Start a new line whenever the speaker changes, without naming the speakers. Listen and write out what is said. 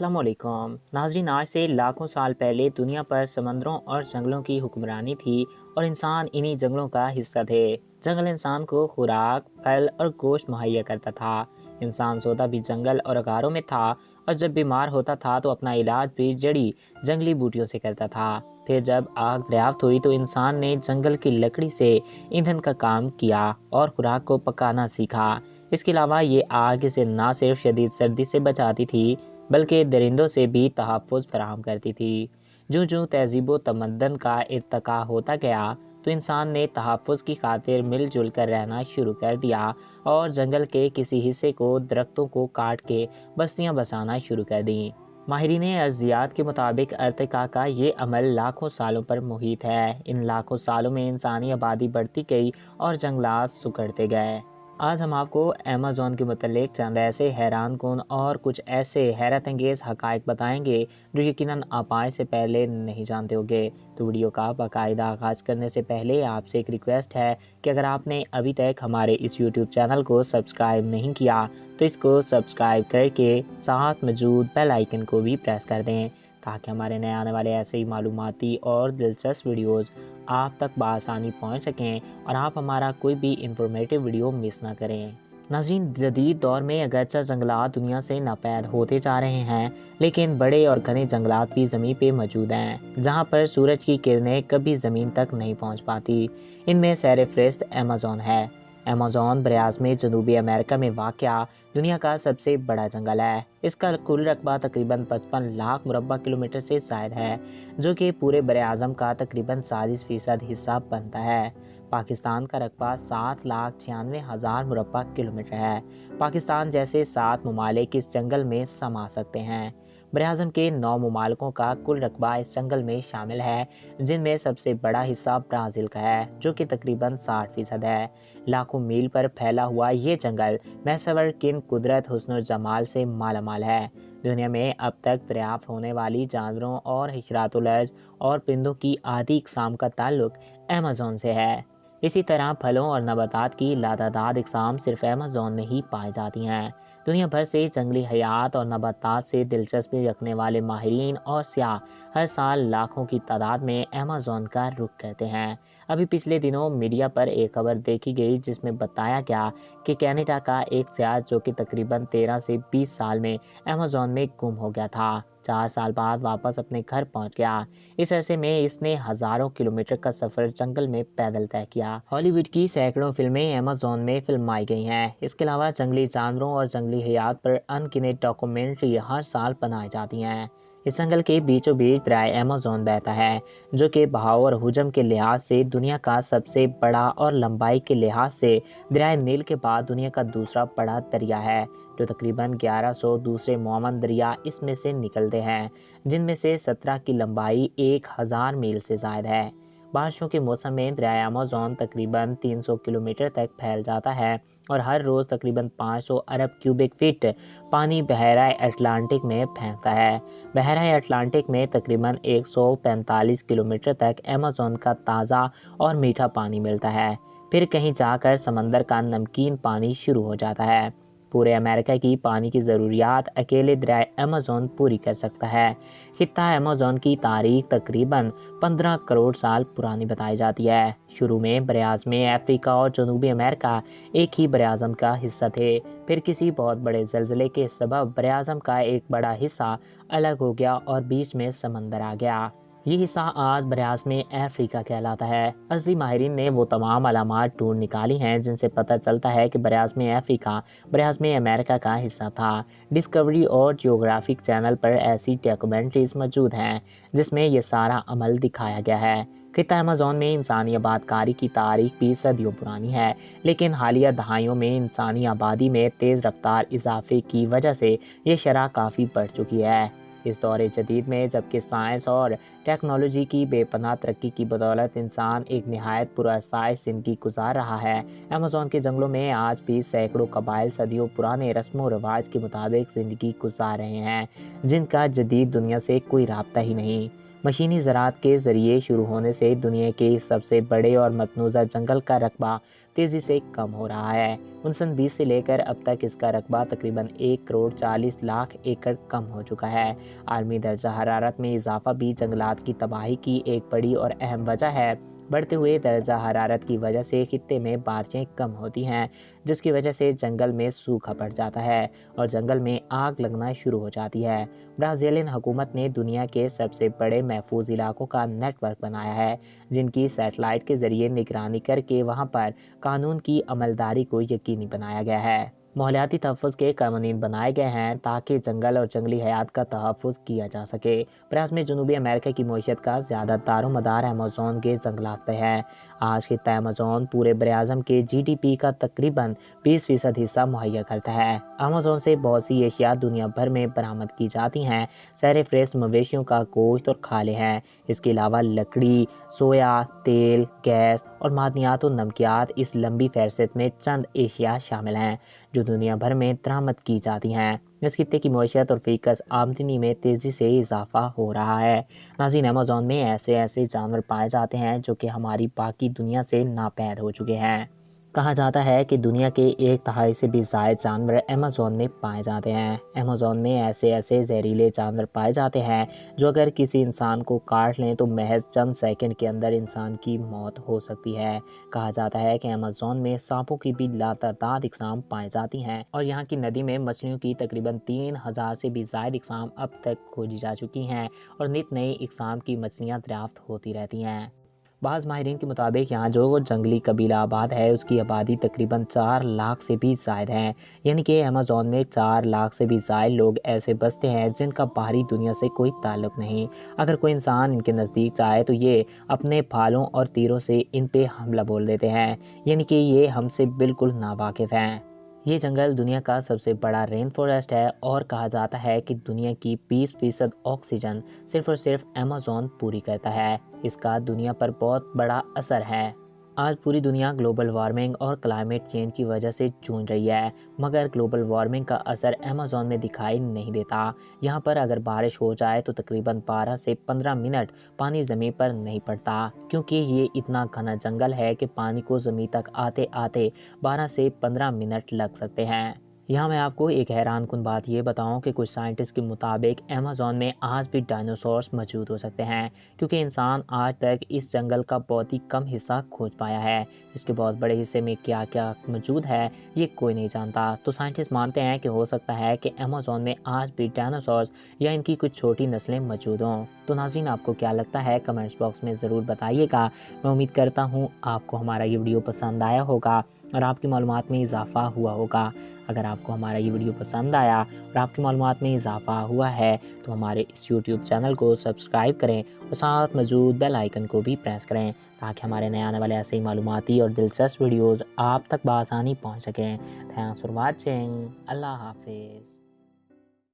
अस्सलाम वालेकुम नाज़रीन। आज से लाखों साल पहले दुनिया पर समंदरों और जंगलों की हुक्मरानी थी और इंसान इन्हीं जंगलों का हिस्सा थे। जंगल इंसान को खुराक, फल और गोश्त मुहैया करता था। इंसान सोता भी जंगल और गारों में था और जब बीमार होता था तो अपना इलाज भी जड़ी जंगली बूटियों से करता था। फिर जब आग दरियाफ्त हुई तो इंसान ने जंगल की लकड़ी से ईंधन का काम किया और खुराक को पकाना सीखा। इसके अलावा ये आग इसे ना सिर्फ शदीद सर्दी से बचाती थी बल्कि दरिंदों से भी तहफ़्फ़ुज़ फराहम करती थी। जो जो तहज़ीब व तमद्दन का इर्तिक़ा होता गया तो इंसान ने तहफ़्फ़ुज़ की खातिर मिलजुल कर रहना शुरू कर दिया और जंगल के किसी हिस्से को दरख्तों को काट के बस्तियां बसाना शुरू कर दी। माहिरीन अर्ज़ियात के मुताबिक इर्तिक़ा का ये अमल लाखों सालों पर मुहित है। इन लाखों सालों में इंसानी आबादी बढ़ती गई और जंगलात सिकुड़ते गए। आज हम आपको अमेज़न के मुतल्लिक़ चंद ऐसे हैरान कुन और कुछ ऐसे हैरत अंगेज़ हक़ाइक़ बताएंगे जो यकीनन आप आज से पहले नहीं जानते होंगे। तो वीडियो का बाकायदा आगाज़ करने से पहले आपसे एक रिक्वेस्ट है कि अगर आपने अभी तक हमारे इस यूट्यूब चैनल को सब्सक्राइब नहीं किया तो इसको सब्सक्राइब करके साथ मौजूद बेल आइकन को भी प्रेस कर दें ताकि हमारे नए आने वाले ऐसे ही मालूमाती और दिलचस्प वीडियोस आप तक बआसानी पहुंच सकें और आप हमारा कोई भी इंफॉर्मेटिव वीडियो मिस ना करें। नाज़रीन, जदीद दौर में अगरचे जंगलात दुनिया से नापैद होते जा रहे हैं, लेकिन बड़े और घने जंगलात भी ज़मीन पे मौजूद हैं जहां पर सूरज की किरणें कभी ज़मीन तक नहीं पहुंच पाती। इनमें सरफ़हरिस्त अमेज़न है। अमेज़न बरआज़म जनूबी अमेरिका में वाक़या दुनिया का सबसे बड़ा जंगल है। इसका कुल रकबा तकरीबन 55 लाख मुरब्बा किलोमीटर से ज़ायद है, जो कि पूरे बरआज़म का तकरीबन 40% हिस्सा बनता है। पाकिस्तान का रकबा 7,96,000 मुरब्बा किलोमीटर है। पाकिस्तान जैसे 7 ममालिक इस जंगल में समा सकते हैं। बरआज़म के 9 ममालिकों का कुल रकबा इस जंगल में शामिल है, जिनमें सबसे बड़ा हिस्सा ब्राज़ील का है, जो कि तकरीबन 60% है। लाखों मील पर फैला हुआ ये जंगल महसवर किन कुदरत हुस्न और जमाल से मालामाल है। दुनिया में अब तक दरियाफ्त होने वाली जानवरों और हिशरातुल-अर्ज़ और परिंदों की आधी इक़साम का ताल्लुक अमेज़न से है। इसी तरह फलों और नबातात की लातादाद इक़साम सिर्फ अमेज़न में ही पाई जाती हैं। दुनिया भर से जंगली हयात और नबातात से दिलचस्पी रखने वाले माहिरीन और सियाह हर साल लाखों की तादाद में अमेज़न का रुख करते हैं। अभी पिछले दिनों मीडिया पर एक खबर देखी गई जिसमें बताया गया कि कनाडा का एक सियाह जो कि तकरीबन 13 से 20 साल में अमेज़न में गुम हो गया था, 4 साल बाद वापस अपने घर पहुंच गया। इस अरसे में इसने हज़ारों किलोमीटर का सफ़र जंगल में पैदल तय किया। हॉलीवुड की सैकड़ों फिल्में अमेज़न में फिल्माई गई हैं। इसके अलावा जंगली जानवरों और जंगली हयात पर अनगिनत डॉक्यूमेंट्री हर साल बनाई जाती हैं। इस जंगल के बीचों बीच दरिया अमेज़न बहता है, जो कि बहाव और हुजम के लिहाज से दुनिया का सबसे बड़ा और लंबाई के लिहाज से दरिया नील के बाद दुनिया का दूसरा बड़ा दरिया है, जो तकरीबन 1100 दूसरे मुआवन दरिया इसमें से निकलते हैं, जिनमें से 17 की लंबाई 1000 मील से ज़ायद है। बारिशों के मौसम में दरिया अमेज़न तकरीबन 300 किलोमीटर तक फैल जाता है और हर रोज़ तकरीबन 500 अरब क्यूबिक फीट पानी बहरा अटलांटिक में फेंकता है। बहरा अटलांटिक में तकरीबन 145 किलोमीटर तक अमेज़न का ताज़ा और मीठा पानी मिलता है। फिर कहीं जाकर समंदर का नमकीन पानी शुरू हो जाता है। पूरे अमेरिका की पानी की ज़रूरियात अकेले दरिया अमेज़न पूरी कर सकता है। खित्ता अमेज़न की तारीख तकरीबन 15 करोड़ साल पुरानी बताई जाती है। शुरू में बरआज़म अफ्रीका और जनूबी अमेरिका एक ही बरआज़म का हिस्सा थे। फिर किसी बहुत बड़े ज़लज़ले के सबब बरआज़म का एक बड़ा हिस्सा अलग हो गया और बीच में समंदर आ गया। ये हिस्सा आज बरआज़म अफ्रीका कहलाता है। अर्ज़ी माहिरीन ने वो तमाम अलामात ढूंढ निकाली हैं जिनसे पता चलता है कि बरआज़म अफ्रीका बरआज़म अमेरिका का हिस्सा था। डिस्कवरी और जियोग्राफिक चैनल पर ऐसी डॉक्यूमेंट्रीज़ मौजूद हैं जिसमें यह सारा अमल दिखाया गया है। खित्ता अमेज़न में इंसानी आबादकारी की तारीख भी सदियों पुरानी है, लेकिन हालिया दहाइयों में इंसानी आबादी में तेज़ रफ्तार इजाफे की वजह से ये शरह काफ़ी बढ़ चुकी है। इस दौर जदीद में जबकि साइंस और टेक्नोलॉजी की बेपनाह तरक्की की बदौलत इंसान एक नहायत पुरअसाइश ज़िंदगी गुजार रहा है, अमेज़न के जंगलों में आज भी सैकड़ों कबाइल सदियों पुराने रस्म व रिवाज के मुताबिक ज़िंदगी गुजार रहे हैं, जिनका जदीद दुनिया से कोई राब्ता ही नहीं। مشینی زراعت کے ذریعے شروع ہونے سے دنیا کے سب سے بڑے اور متنوع جنگل کا رقبہ تیزی سے کم ہو رہا ہے۔ 1920 سے لے کر اب تک اس کا رقبہ تقریباً 1,40,00,000 ایکڑ کم ہو چکا ہے۔ عالمی درجہ حرارت میں اضافہ بھی جنگلات کی تباہی کی ایک بڑی اور اہم وجہ ہے۔ بڑھتے ہوئے درجہ حرارت کی وجہ سے خطے میں بارشیں کم ہوتی ہیں، جس کی وجہ سے جنگل میں سوکھا پڑ جاتا ہے اور جنگل میں آگ لگنا شروع ہو جاتی ہے۔ برازیلین حکومت نے دنیا کے سب سے بڑے محفوظ علاقوں کا نیٹ ورک بنایا ہے، جن کی سیٹلائٹ کے ذریعے نگرانی کر کے وہاں پر قانون کی عملداری کو یقینی بنایا گیا ہے۔ ماحولیاتی تحفظ کے قوانین بنائے گئے ہیں تاکہ جنگل اور جنگلی حیات کا تحفظ کیا جا سکے۔ برعکس میں جنوبی امریکہ کی معیشت کا زیادہ دار و مدار ایمیزون کے جنگلات پہ ہے۔ آج خطہ ایمیزون پورے براعظم کے جی ڈی پی کا تقریباً 20% حصہ مہیا کرتا ہے۔ ایمیزون سے بہت سی اشیاء دنیا بھر میں برآمد کی جاتی ہیں۔ سیر فہرست مویشیوں کا گوشت اور کھالیں ہیں۔ اس کے علاوہ لکڑی، سویا، تیل، گیس اور معدنیات و نمکیات اس لمبی فہرست میں چند اشیاء شامل ہیں جو دنیا بھر میں درآمد کی جاتی ہیں۔ اس خطے کی معیشت اور فی کس آمدنی میں تیزی سے اضافہ ہو رہا ہے۔ ناظرین، ایمیزون میں ایسے جانور پائے جاتے ہیں جو کہ ہماری باقی دنیا سے ناپید ہو چکے ہیں۔ کہا جاتا ہے کہ دنیا کے 1/3 سے بھی زائد جانور ایمیزون میں پائے جاتے ہیں۔ ایمیزون میں ایسے زہریلے جانور پائے جاتے ہیں جو اگر کسی انسان کو کاٹ لیں تو محض چند سیکنڈ کے اندر انسان کی موت ہو سکتی ہے۔ کہا جاتا ہے کہ ایمیزون میں سانپوں کی بھی لاتعداد اقسام پائی جاتی ہیں اور یہاں کی ندی میں مچھلیوں کی تقریباً 3,000 سے بھی زائد اقسام اب تک کھوجی جا چکی ہیں اور نت نئی اقسام کی مچھلیاں دریافت ہوتی رہتی ہیں۔ بعض ماہرین کے مطابق یہاں جو جنگلی قبیلہ آباد ہے اس کی آبادی تقریباً 4 لاکھ سے بھی زائد ہے، یعنی کہ ایمیزون میں 4 لاکھ سے بھی زائد لوگ ایسے بستے ہیں جن کا باہری دنیا سے کوئی تعلق نہیں۔ اگر کوئی انسان ان کے نزدیک جائے تو یہ اپنے پھالوں اور تیروں سے ان پہ حملہ بول دیتے ہیں، یعنی کہ یہ ہم سے بالکل ناواقف ہیں۔ یہ جنگل دنیا کا سب سے بڑا رین فارسٹ ہے اور کہا جاتا ہے کہ دنیا کی 20% آکسیجن صرف اور صرف ایمیزون پوری کرتا ہے۔ اس کا دنیا پر بہت بڑا اثر ہے۔ آج پوری دنیا گلوبل وارمنگ اور کلائمیٹ چینج کی وجہ سے جوجھ رہی ہے، مگر گلوبل وارمنگ کا اثر ایمیزون میں دکھائی نہیں دیتا۔ یہاں پر اگر بارش ہو جائے تو تقریباً 12 سے 15 منٹ پانی زمین پر نہیں پڑتا، کیونکہ یہ اتنا گھنا جنگل ہے کہ پانی کو زمین تک آتے آتے 12 سے 15 منٹ لگ سکتے ہیں۔ یہاں میں آپ کو ایک حیران کن بات یہ بتاؤں کہ کچھ سائنٹسٹ کے مطابق ایمیزون میں آج بھی ڈائنوسورس موجود ہو سکتے ہیں، کیونکہ انسان آج تک اس جنگل کا بہت ہی کم حصہ کھوج پایا ہے۔ اس کے بہت بڑے حصے میں کیا کیا موجود ہے یہ کوئی نہیں جانتا۔ تو سائنٹسٹ مانتے ہیں کہ ہو سکتا ہے کہ ایمیزون میں آج بھی ڈائنوسورس یا ان کی کچھ چھوٹی نسلیں موجود ہوں۔ تو ناظرین، آپ کو کیا لگتا ہے کمنٹس باکس میں ضرور بتائیے گا۔ میں امید کرتا ہوں آپ کو ہمارا یہ ویڈیو پسند آیا ہوگا اور آپ کی معلومات میں اضافہ ہوا ہوگا۔ اگر آپ کو ہمارا یہ ویڈیو پسند آیا اور آپ کی معلومات میں اضافہ ہوا ہے تو ہمارے اس یوٹیوب چینل کو سبسکرائب کریں اور ساتھ موجود بیل آئیکن کو بھی پریس کریں تاکہ ہمارے نئے آنے والے ایسے ہی معلوماتی اور دلچسپ ویڈیوز آپ تک بآسانی پہنچ سکیں۔ Thanks for watching. اللہ حافظ۔